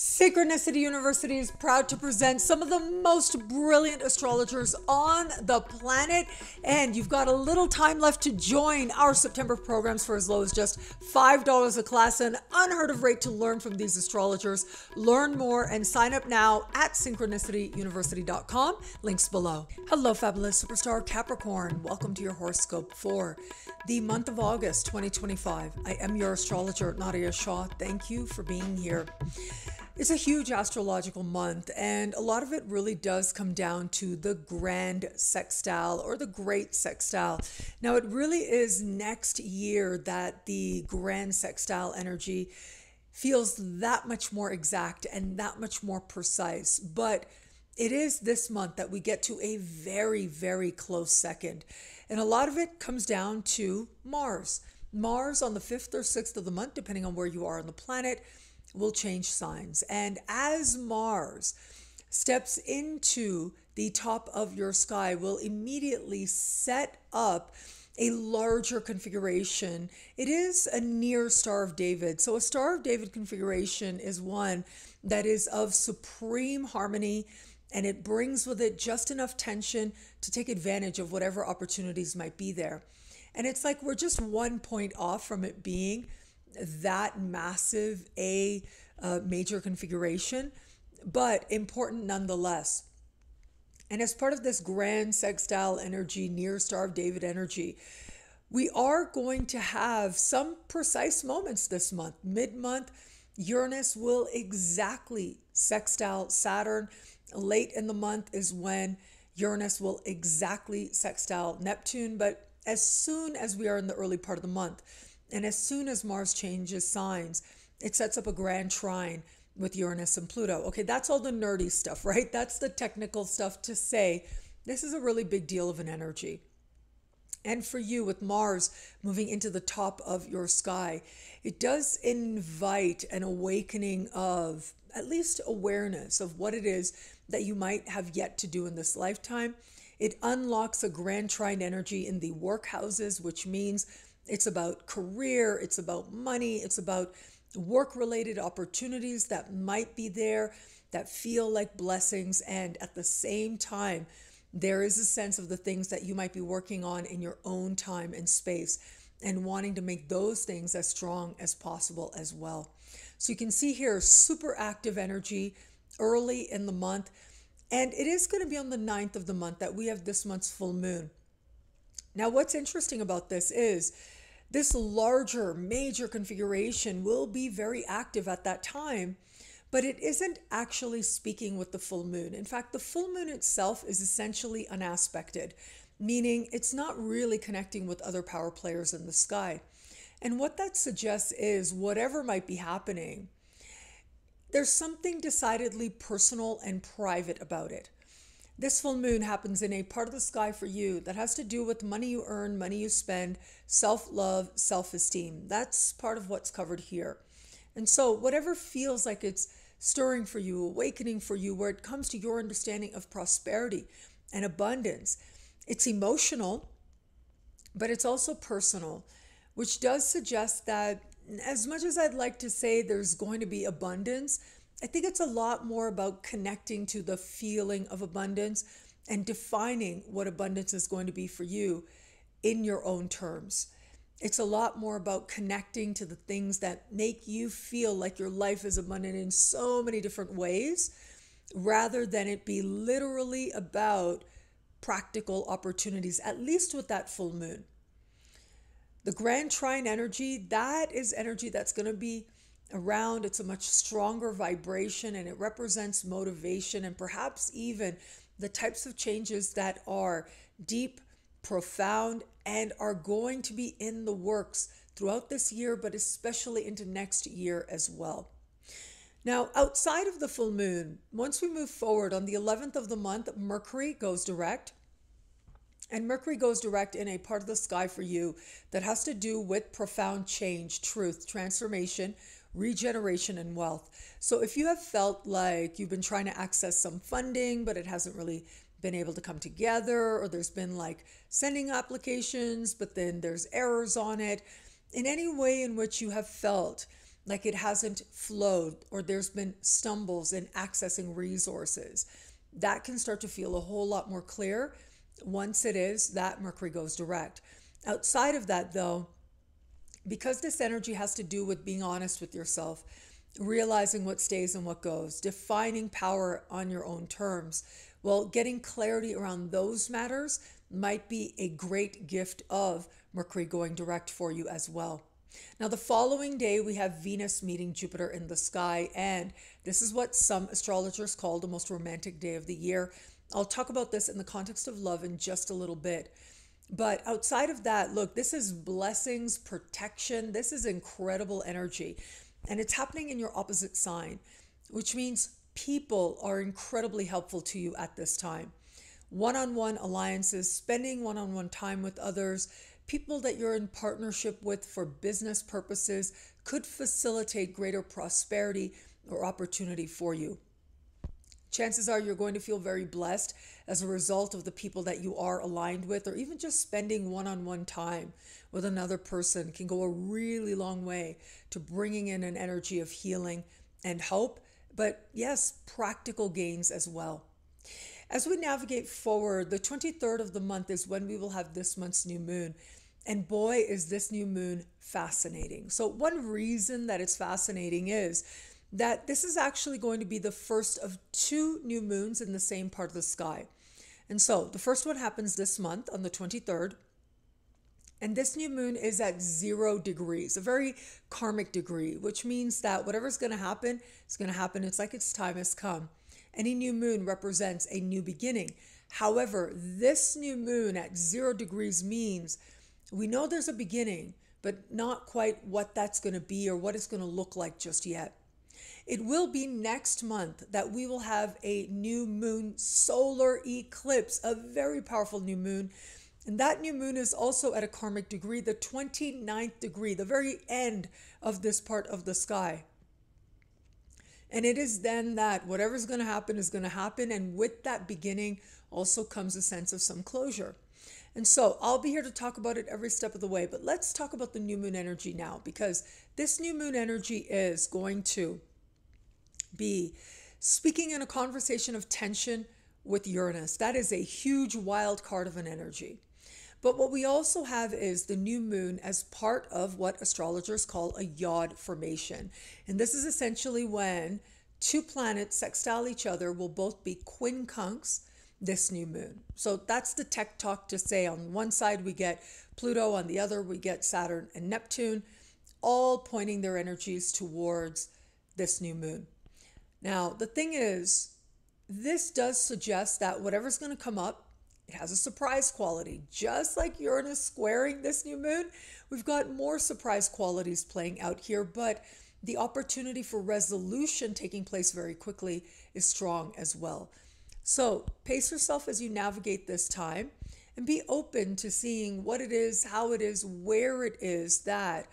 Synchronicity University is proud to present some of the most brilliant astrologers on the planet, and you've got a little time left to join our September programs for as low as just $5 a class, an unheard of rate to learn from these astrologers. Learn more and sign up now at synchronicityuniversity.com. Links below. Hello, fabulous superstar Capricorn. Welcome to your horoscope for the month of August 2025. I am your astrologer, Nadiya Shah. Thank you for being here. It's a huge astrological month, and a lot of it really does come down to the grand sextile or the great sextile. Now, it really is next year that the grand sextile energy feels that much more exact and that much more precise. But it is this month that we get to a very, very close second. And a lot of it comes down to Mars. Mars on the 5th or 6th of the month, depending on where you are on the planet, will change signs. And as Mars steps into the top of your sky, will immediately set up a larger configuration. It is a near Star of David. So a Star of David configuration is one that is of supreme harmony, and it brings with it just enough tension to take advantage of whatever opportunities might be there. And it's like we're just 1 point off from it being that massive major configuration, but important nonetheless. And as part of this grand sextile energy, near Star of David energy, we are going to have some precise moments this month. Mid-month, Uranus will exactly sextile Saturn. Late in the month is when Uranus will exactly sextile Neptune. But as soon as we are in the early part of the month, and as soon as Mars changes signs, it sets up a grand trine with Uranus and Pluto. Okay, that's all the nerdy stuff, right? That's the technical stuff to say this is a really big deal of an energy. And for you, with Mars moving into the top of your sky, it does invite an awakening of at least awareness of what it is that you might have yet to do in this lifetime. It unlocks a grand trine energy in the workhouses, which means it's about career, it's about money, it's about work-related opportunities that might be there that feel like blessings. And at the same time, there is a sense of the things that you might be working on in your own time and space and wanting to make those things as strong as possible as well. So you can see here, super active energy early in the month. And it is going to be on the 9th of the month that we have this month's full moon. Now, what's interesting about this is this larger major configuration will be very active at that time, but it isn't actually speaking with the full moon. In fact, the full moon itself is essentially unaspected, meaning it's not really connecting with other power players in the sky. And what that suggests is whatever might be happening, there's something decidedly personal and private about it. This full moon happens in a part of the sky for you that has to do with money you earn, money you spend, self-love, self-esteem. That's part of what's covered here. And so whatever feels like it's stirring for you, awakening for you, where it comes to your understanding of prosperity and abundance, it's emotional, but it's also personal, which does suggest that as much as I'd like to say there's going to be abundance, I think it's a lot more about connecting to the feeling of abundance and defining what abundance is going to be for you in your own terms. It's a lot more about connecting to the things that make you feel like your life is abundant in so many different ways, rather than it be literally about practical opportunities, at least with that full moon. The grand trine energy, that is energy that's going to be around. It's a much stronger vibration, and it represents motivation and perhaps even the types of changes that are deep, profound, and are going to be in the works throughout this year, but especially into next year as well. Now, outside of the full moon, once we move forward on the 11th of the month, Mercury goes direct. And Mercury goes direct in a part of the sky for you that has to do with profound change, truth, transformation, regeneration, and wealth. So if you have felt like you've been trying to access some funding, but it hasn't really been able to come together, or there's been like sending applications, but then there's errors on it, in any way in which you have felt like it hasn't flowed or there's been stumbles in accessing resources. That can start to feel a whole lot more clear once it is that Mercury goes direct. Outside of that, though, because this energy has to do with being honest with yourself, realizing what stays and what goes, defining power on your own terms, well, getting clarity around those matters might be a great gift of Mercury going direct for you as well. Now, the following day, we have Venus meeting Jupiter in the sky, and this is what some astrologers call the most romantic day of the year. I'll talk about this in the context of love in just a little bit. But outside of that, look, this is blessings, protection. This is incredible energy. And it's happening in your opposite sign, which means people are incredibly helpful to you at this time. One-on-one alliances, spending one-on-one time with others, people that you're in partnership with for business purposes could facilitate greater prosperity or opportunity for you. Chances are you're going to feel very blessed as a result of the people that you are aligned with, or even just spending one-on-one time with another person can go a really long way to bringing in an energy of healing and hope, but yes, practical gains as well. As we navigate forward, the 23rd of the month is when we will have this month's new moon. And boy, is this new moon fascinating. So one reason that it's fascinating is that this is actually going to be the first of two new moons in the same part of the sky. And so the first one happens this month on the 23rd. And this new moon is at 0 degrees, a very karmic degree, which means that whatever's going to happen is going to happen. It's like its time has come. Any new moon represents a new beginning. However, this new moon at 0 degrees means we know there's a beginning, but not quite what that's going to be or what it's going to look like just yet. It will be next month that we will have a new moon solar eclipse, a very powerful new moon. And that new moon is also at a karmic degree, the 29th degree, the very end of this part of the sky. And it is then that whatever's going to happen is going to happen. And with that beginning also comes a sense of some closure. And so I'll be here to talk about it every step of the way. But let's talk about the new moon energy now, because this new moon energy is going to be speaking in a conversation of tension with Uranus. That is a huge wild card of an energy. But what we also have is the new moon as part of what astrologers call a yod formation. And this is essentially when two planets sextile each other, will both be quincunx this new moon. So that's the tech talk to say on one side we get Pluto, on the other we get Saturn and Neptune, all pointing their energies towards this new moon. Now, the thing is, this does suggest that whatever's going to come up, it has a surprise quality. Just like Uranus squaring this new moon, we've got more surprise qualities playing out here, but the opportunity for resolution taking place very quickly is strong as well. So pace yourself as you navigate this time and be open to seeing what it is, how it is, where it is that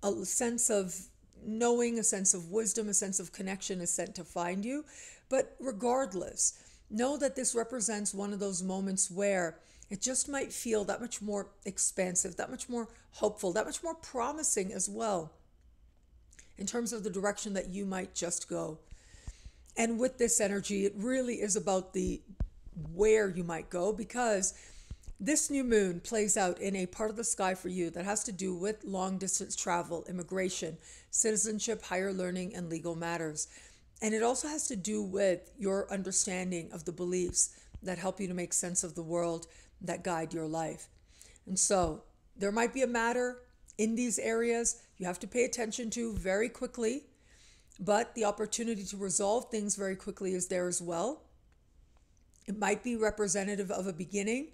a sense of knowing, a sense of wisdom, a sense of connection is sent to find you. But regardless, know that this represents one of those moments where it just might feel that much more expansive, that much more hopeful, that much more promising as well in terms of the direction that you might just go. And with this energy, it really is about the where you might go, because this new moon plays out in a part of the sky for you that has to do with long distance travel, immigration, citizenship, higher learning, and legal matters. And it also has to do with your understanding of the beliefs that help you to make sense of the world, that guide your life. And so there might be a matter in these areas you have to pay attention to very quickly, but the opportunity to resolve things very quickly is there as well. It might be representative of a beginning,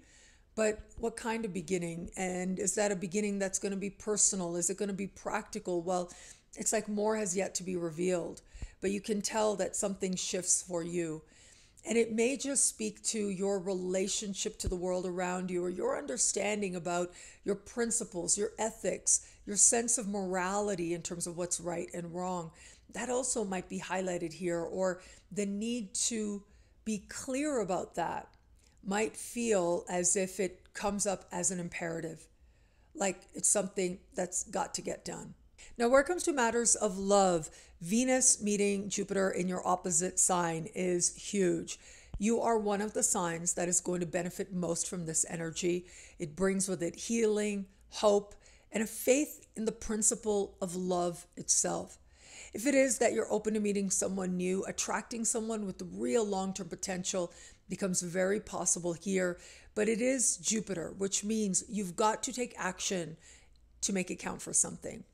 but what kind of beginning? And is that a beginning that's going to be personal? Is it going to be practical? Well, it's like more has yet to be revealed, but you can tell that something shifts for you. And it may just speak to your relationship to the world around you, or your understanding about your principles, your ethics, your sense of morality in terms of what's right and wrong. That also might be highlighted here, or the need to be clear about that might feel as if it comes up as an imperative, like it's something that's got to get done. Now, where it comes to matters of love, Venus meeting Jupiter in your opposite sign is huge. You are one of the signs that is going to benefit most from this energy. It brings with it healing, hope, and a faith in the principle of love itself. If it is that you're open to meeting someone new, attracting someone with real long-term potential becomes very possible here. But it is Jupiter, which means you've got to take action to make it count for something.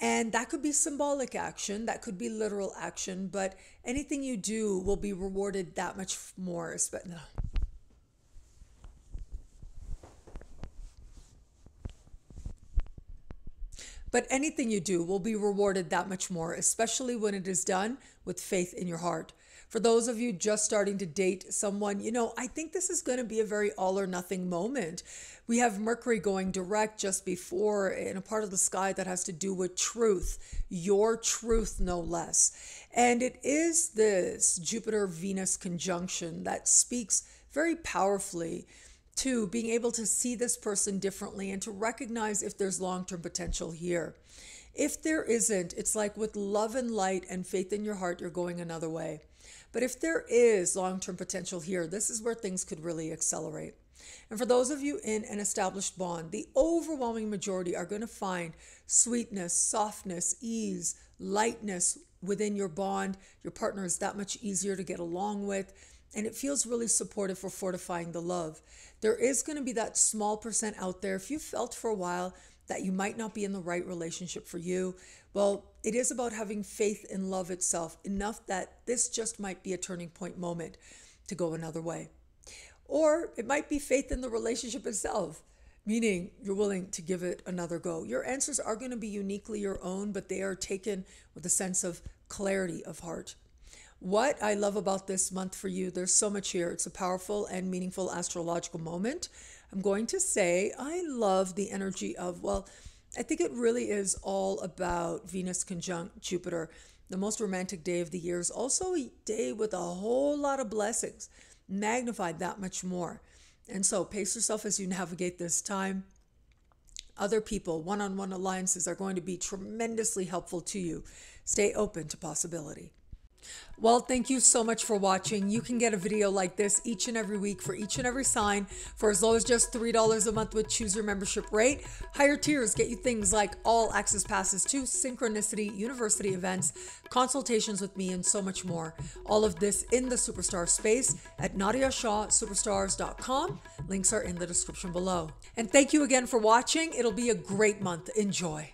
And that could be symbolic action, that could be literal action, but anything you do will be rewarded that much more. But anything you do will be rewarded that much more, especially when it is done with faith in your heart. For those of you just starting to date someone, I think this is going to be a very all or nothing moment. We have Mercury going direct just before in a part of the sky that has to do with truth, your truth, no less. And it is this Jupiter-Venus conjunction that speaks very powerfully to being able to see this person differently and to recognize if there's long-term potential here. If there isn't, it's like with love and light and faith in your heart, you're going another way. But if there is long-term potential here, this is where things could really accelerate. And for those of you in an established bond, the overwhelming majority are going to find sweetness, softness, ease, lightness within your bond. Your partner is that much easier to get along with, and it feels really supportive for fortifying the love. There is going to be that small percent out there, if you felt for a while that you might not be in the right relationship for you, well, it is about having faith in love itself, enough that this just might be a turning point moment to go another way. Or it might be faith in the relationship itself, meaning you're willing to give it another go. Your answers are going to be uniquely your own, but they are taken with a sense of clarity of heart. What I love about this month for you, there's so much here. It's a powerful and meaningful astrological moment. I'm going to say I love the energy of, I think it really is all about Venus conjunct Jupiter. The most romantic day of the year is also a day with a whole lot of blessings, magnified that much more. And so pace yourself as you navigate this time. Other people, one-on-one alliances are going to be tremendously helpful to you. Stay open to possibility. Well, thank you so much for watching. You can get a video like this each and every week for each and every sign for as low as just $3 a month with Choose Your Membership rate. Higher tiers get you things like all access passes to Synchronicity, university events, consultations with me, and so much more. All of this in the Superstar space at NadiyaShahSuperstars.com. Links are in the description below. And thank you again for watching. It'll be a great month. Enjoy.